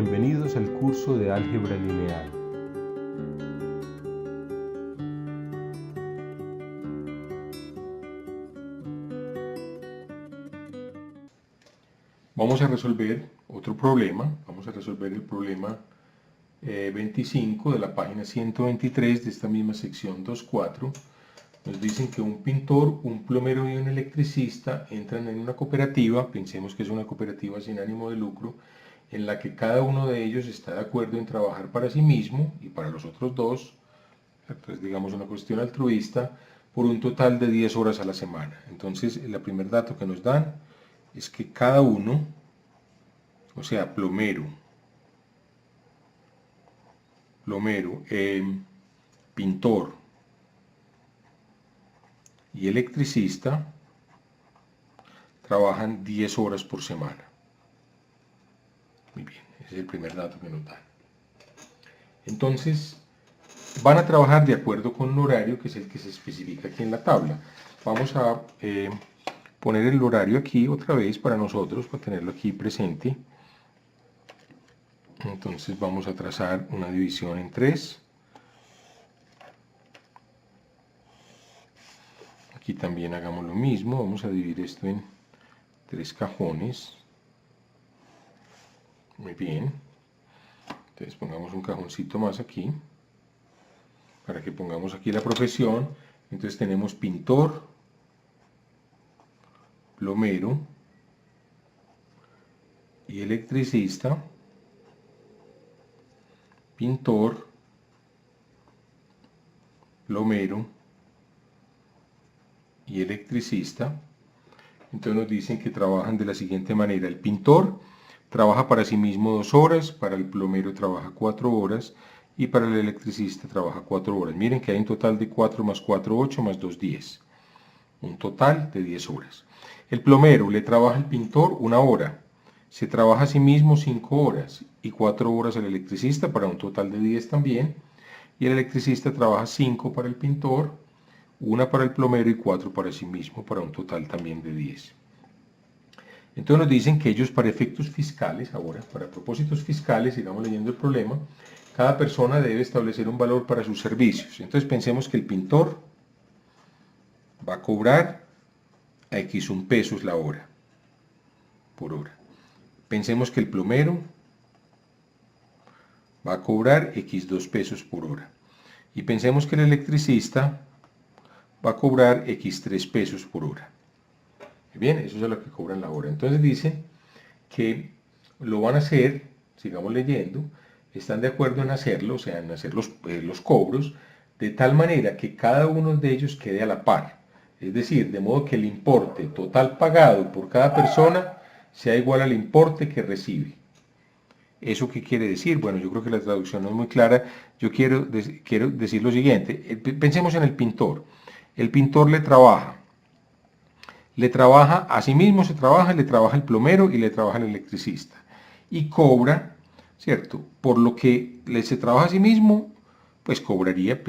Bienvenidos al curso de álgebra lineal. Vamos a resolver otro problema. Vamos a resolver el problema 25 de la página 123 de esta misma sección 2.4. Nos dicen que un pintor, un plomero y un electricista entran en una cooperativa, pensemos que es una cooperativa sin ánimo de lucro, en la que cada uno de ellos está de acuerdo en trabajar para sí mismo y para los otros dos, entonces digamos una cuestión altruista, por un total de 10 horas a la semana. Entonces el primer dato que nos dan es que cada uno, o sea, plomero, pintor y electricista trabajan 10 horas por semana. Muy bien, ese es el primer dato que nos dan. Entonces, van a trabajar de acuerdo con un horario que es el que se especifica aquí en la tabla. Vamos a poner el horario aquí otra vez para nosotros, para tenerlo aquí presente. Entonces vamos a trazar una división en 3. Aquí también hagamos lo mismo, vamos a dividir esto en 3 cajones. Muy bien. Entonces pongamos un cajoncito más aquí, para que pongamos aquí la profesión. Entonces tenemos pintor, plomero y electricista, pintor, plomero y electricista. Entonces nos dicen que trabajan de la siguiente manera. El pintor trabaja para sí mismo 2 horas, para el plomero trabaja 4 horas y para el electricista trabaja 4 horas. Miren que hay un total de 4 más 4, 8 más 2, 10. Un total de 10 horas. El plomero le trabaja al pintor 1 hora, se trabaja a sí mismo 5 horas y 4 horas al electricista para un total de 10 también. Y el electricista trabaja 5 para el pintor, 1 para el plomero y 4 para sí mismo para un total también de 10. Entonces nos dicen que ellos para efectos fiscales, ahora para propósitos fiscales, sigamos leyendo el problema, cada persona debe establecer un valor para sus servicios. Entonces pensemos que el pintor va a cobrar a X1 pesos la hora, por hora. Pensemos que el plomero va a cobrar X2 pesos por hora. Y pensemos que el electricista va a cobrar X3 pesos por hora. Bien, eso es lo que cobran la hora. Entonces dice que lo van a hacer, sigamos leyendo, están de acuerdo en hacerlo, o sea, en hacer los cobros, de tal manera que cada uno de ellos quede a la par. Es decir, de modo que el importe total pagado por cada persona sea igual al importe que recibe. ¿Eso qué quiere decir? Bueno, yo creo que la traducción no es muy clara. Yo quiero decir lo siguiente. Pensemos en el pintor. El pintor le trabaja a sí mismo, le trabaja el plomero y le trabaja el electricista. Y cobra, ¿cierto? Por lo que se trabaja a sí mismo, pues cobraría,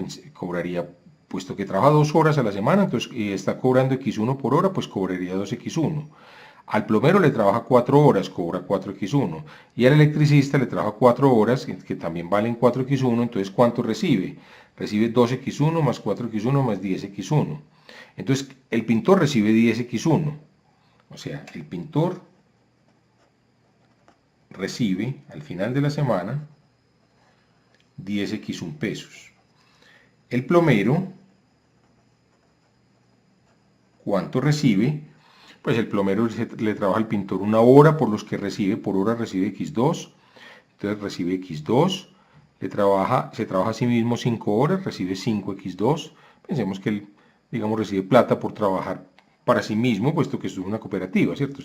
puesto que trabaja 2 horas a la semana, entonces está cobrando X1 por hora, pues cobraría 2X1. Al plomero le trabaja 4 horas, cobra 4X1. Y al electricista le trabaja 4 horas, que también valen 4X1, entonces ¿cuánto recibe? Recibe 2X1 más 4X1 más 10X1. Entonces el pintor recibe 10X1. O sea, el pintor recibe al final de la semana 10X1 pesos. El plomero, ¿cuánto recibe? Pues el plomero le trabaja al pintor 1 hora por los que recibe, por hora recibe X2, entonces recibe X2, se trabaja a sí mismo 5 horas, recibe 5X2, pensemos que él, digamos, recibe plata por trabajar para sí mismo, puesto que esto es una cooperativa, ¿cierto?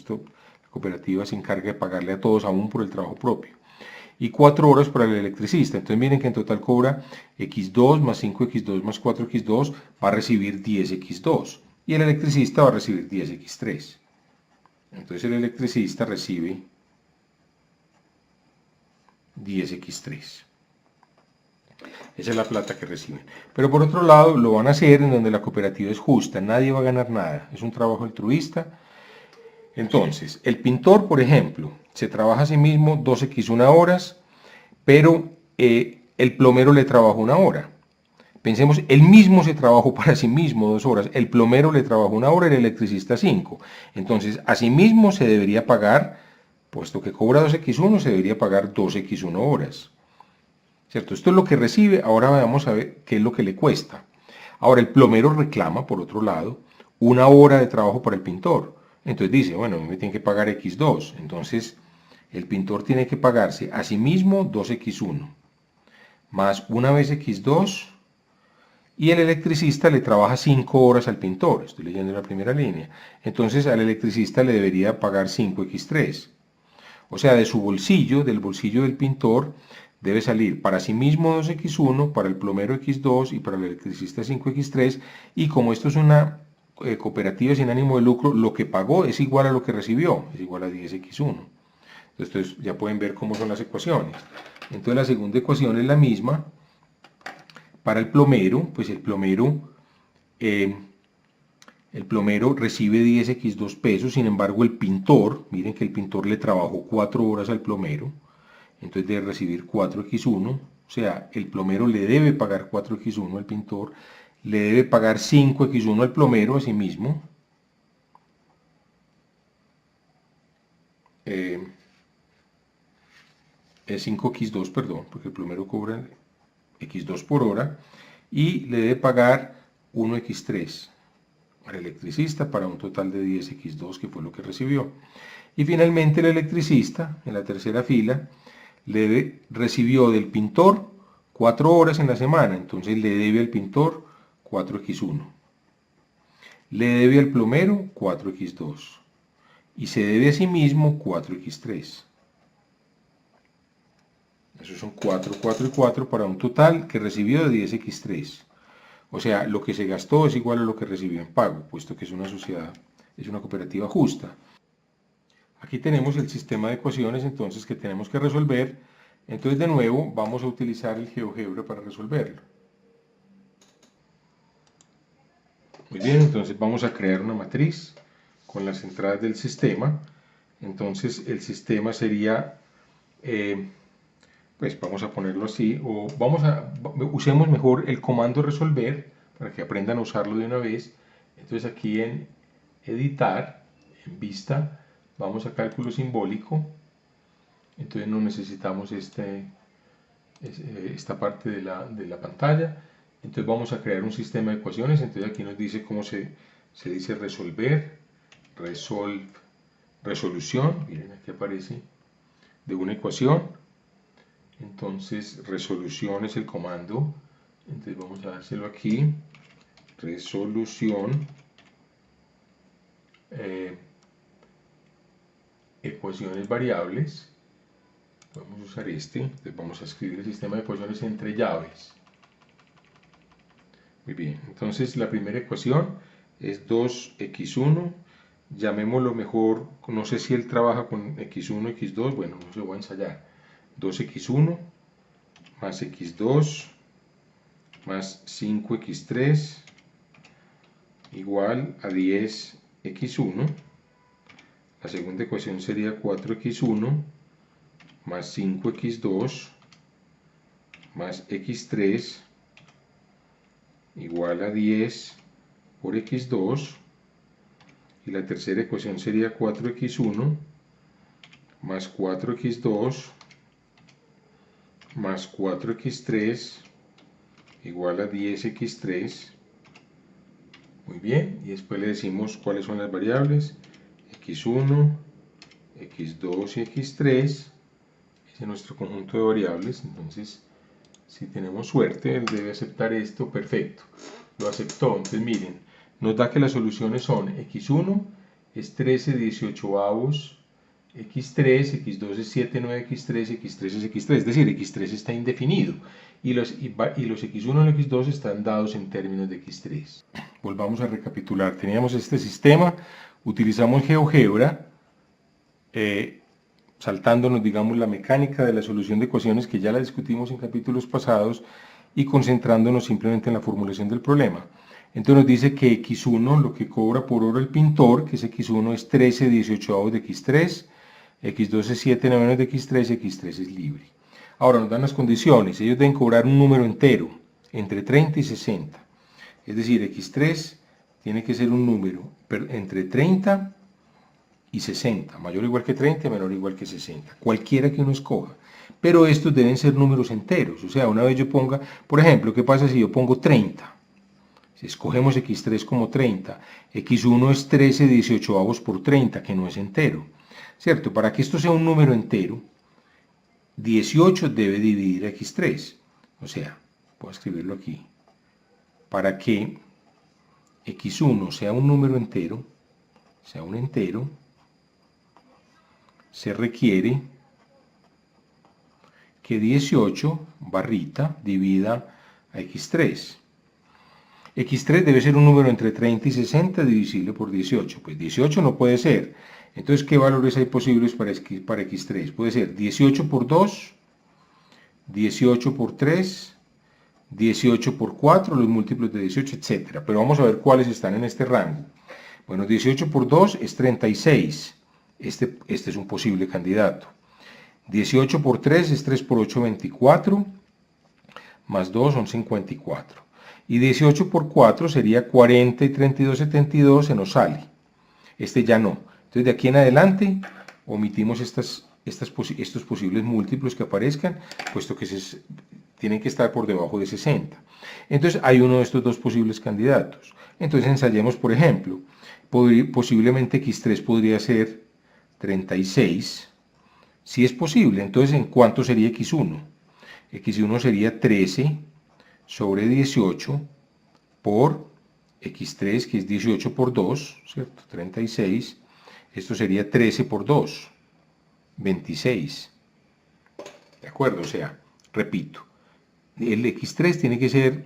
La cooperativa se encarga de pagarle a todos aún por el trabajo propio. Y 4 horas para el electricista, entonces miren que en total cobra X2 más 5X2 más 4X2, va a recibir 10X2. Y el electricista va a recibir 10X3. Entonces el electricista recibe 10X3. Esa es la plata que reciben. Pero por otro lado, lo van a hacer en donde la cooperativa es justa. Nadie va a ganar nada. Es un trabajo altruista. Entonces, el pintor, por ejemplo, se trabaja a sí mismo 2x1 horas, pero el plomero le trabajó 1 hora. Pensemos, él mismo se trabajó para sí mismo 2 horas, el plomero le trabajó 1 hora, el electricista 5. Entonces, a sí mismo se debería pagar, puesto que cobra 2x1, se debería pagar 2x1 horas. ¿Cierto? Esto es lo que recibe, ahora vamos a ver qué es lo que le cuesta. Ahora, el plomero reclama, por otro lado, 1 hora de trabajo para el pintor. Entonces dice, bueno, a mí me tienen que pagar x2. Entonces, el pintor tiene que pagarse a sí mismo 2x1, más una vez x2, y el electricista le trabaja 5 horas al pintor. Estoy leyendo la primera línea. Entonces, al electricista le debería pagar 5x3. O sea, de su bolsillo, del bolsillo del pintor, debe salir para sí mismo 2x1, para el plomero x2 y para el electricista 5x3. Y como esto es una cooperativa sin ánimo de lucro, lo que pagó es igual a lo que recibió, es igual a 10x1. Entonces ya pueden ver cómo son las ecuaciones. Entonces la segunda ecuación es la misma. Para el plomero, pues el plomero recibe 10x2 pesos, sin embargo el pintor, miren que el pintor le trabajó 4 horas al plomero, entonces debe recibir 4x1, o sea, el plomero le debe pagar 4x1 al pintor, le debe pagar 5x1 al plomero a sí mismo, es 5x2, perdón, porque el plomero cobra x2 por hora, y le debe pagar 1x3 al electricista para un total de 10x2, que fue lo que recibió. Y finalmente el electricista, en la tercera fila, recibió del pintor 4 horas en la semana, entonces le debe al pintor 4x1. Le debe al plomero 4x2. Y se debe a sí mismo 4x3. Esos son 4, 4 y 4 para un total que recibió de 10x3. O sea, lo que se gastó es igual a lo que recibió en pago, puesto que es una sociedad, es una cooperativa justa. Aquí tenemos el sistema de ecuaciones entonces que tenemos que resolver. Entonces de nuevo vamos a utilizar el GeoGebra para resolverlo. Muy bien, entonces vamos a crear una matriz con las entradas del sistema. Entonces el sistema sería, pues vamos a ponerlo así, o usemos mejor el comando resolver para que aprendan a usarlo de una vez. Entonces aquí en editar, en vista, vamos a cálculo simbólico. Entonces no necesitamos esta parte de la pantalla. Entonces vamos a crear un sistema de ecuaciones. Entonces aquí nos dice cómo se dice resolver, resolución, miren aquí aparece, de una ecuación. Entonces resolución es el comando, entonces vamos a dárselo aquí, resolución, ecuaciones variables, vamos a usar entonces vamos a escribir el sistema de ecuaciones entre llaves. Muy bien, entonces la primera ecuación es 2x1, llamémoslo mejor, no sé si él trabaja con x1, x2, bueno, no se lo voy a ensayar. 2x1 más x2 más 5x3 igual a 10x1. La segunda ecuación sería 4x1 más 5x2 más x3 igual a 10 por x2. Y la tercera ecuación sería 4x1 más 4x2 más 4x3 igual a 10x3. Muy bien, y después le decimos cuáles son las variables, x1, x2 y x3. Ese es nuestro conjunto de variables. Entonces, si tenemos suerte, él debe aceptar esto, perfecto, lo aceptó. Entonces miren, nos da que las soluciones son x1 es 13/18, x3, x2 es 7, 9, x3, x3 es x3, es decir, x3 está indefinido y los x1 y x2 están dados en términos de x3. Volvamos a recapitular, teníamos este sistema, utilizamos GeoGebra, saltándonos, digamos, la mecánica de la solución de ecuaciones que ya la discutimos en capítulos pasados y concentrándonos simplemente en la formulación del problema. Entonces nos dice que x1, lo que cobra por hora el pintor, que es x1 es 13/18 de x3, x2 es 7 novenos de x3 es libre. Ahora nos dan las condiciones, ellos deben cobrar un número entero, entre 30 y 60. Es decir, x3 tiene que ser un número entre 30 y 60, mayor o igual que 30, menor o igual que 60, cualquiera que uno escoja. Pero estos deben ser números enteros, o sea, una vez yo ponga, por ejemplo, ¿qué pasa si yo pongo 30? Si escogemos x3 como 30, x1 es 13/18 por 30, que no es entero, ¿cierto? Para que esto sea un número entero, 18 debe dividir a x3, o sea, voy a escribirlo aquí, para que x1 sea un número entero, se requiere que 18 barrita divida a x3. x3 debe ser un número entre 30 y 60 divisible por 18. Pues 18 no puede ser. Entonces, ¿qué valores hay posibles para x3? Puede ser 18 por 2, 18 por 3, 18 por 4, los múltiplos de 18, etc. Pero vamos a ver cuáles están en este rango. Bueno, 18 por 2 es 36. Este es un posible candidato. 18 por 3 es 3 por 8, 24, más 2 son 54. Y 18 por 4 sería 40 y 32, 72, se nos sale. Este ya no. Entonces de aquí en adelante omitimos estos posibles múltiplos que aparezcan, puesto que tienen que estar por debajo de 60. Entonces hay uno de estos dos posibles candidatos. Entonces ensayemos, por ejemplo, posiblemente x3 podría ser 36. Si es posible, entonces ¿en cuánto sería x1? x1 sería 13 sobre 18 por x3, que es 18 por 2, ¿cierto? 36. Esto sería 13 por 2, 26. ¿De acuerdo? O sea, repito, el x3 tiene que ser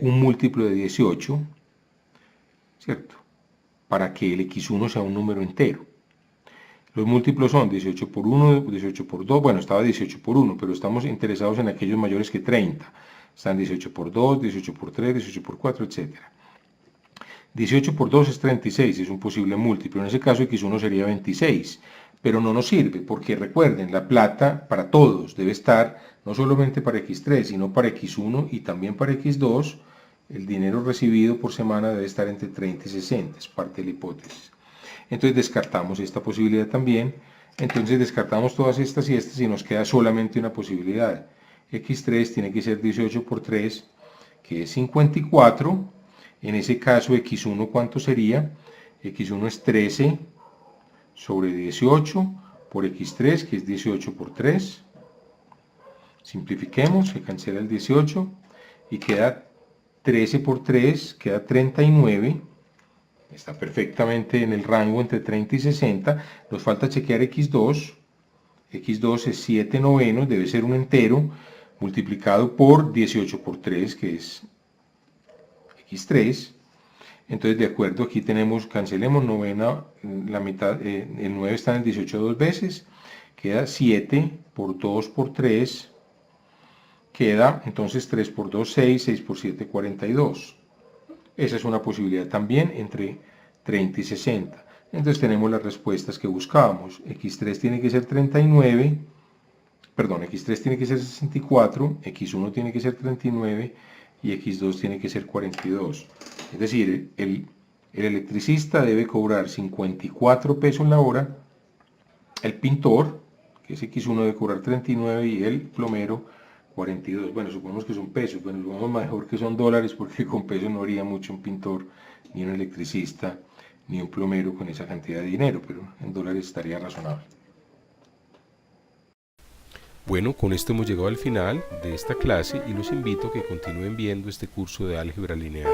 un múltiplo de 18, ¿cierto? Para que el x1 sea un número entero. Los múltiplos son 18 por 1, 18 por 2, bueno, estaba 18 por 1, pero estamos interesados en aquellos mayores que 30. Están 18 por 2, 18 por 3, 18 por 4, etc. 18 por 2 es 36, es un posible múltiplo. En ese caso x1 sería 26, pero no nos sirve porque recuerden, la plata para todos debe estar no solamente para x3, sino para x1 y también para x2. El dinero recibido por semana debe estar entre 30 y 60, es parte de la hipótesis. Entonces descartamos esta posibilidad también. Entonces descartamos todas estas y estas y nos queda solamente una posibilidad. x3 tiene que ser 18 por 3, que es 54. En ese caso, x1, ¿cuánto sería? x1 es 13 sobre 18 por x3, que es 18 por 3. Simplifiquemos, se cancela el 18 y queda 13 por 3, queda 39. Está perfectamente en el rango entre 30 y 60. Nos falta chequear x2. x2 es 7 novenos, debe ser un entero, multiplicado por 18 por 3, que es x3. Entonces, de acuerdo, aquí tenemos, cancelemos novena, la mitad, el 9 está en el 18 dos veces, queda 7 por 2 por 3, queda entonces 3 por 2, 6, 6 por 7, 42. Esa es una posibilidad también entre 30 y 60. Entonces tenemos las respuestas que buscábamos. x3 tiene que ser 39, perdón, x3 tiene que ser 64, x1 tiene que ser 39 y x2 tiene que ser 42. Es decir, el electricista debe cobrar 54 pesos la hora, el pintor, que es x1, debe cobrar 39 y el plomero 42. Bueno, suponemos que son pesos, bueno, supongamos mejor que son dólares porque con pesos no haría mucho un pintor, ni un electricista, ni un plomero con esa cantidad de dinero, pero en dólares estaría razonable. Bueno, con esto hemos llegado al final de esta clase y los invito a que continúen viendo este curso de álgebra lineal.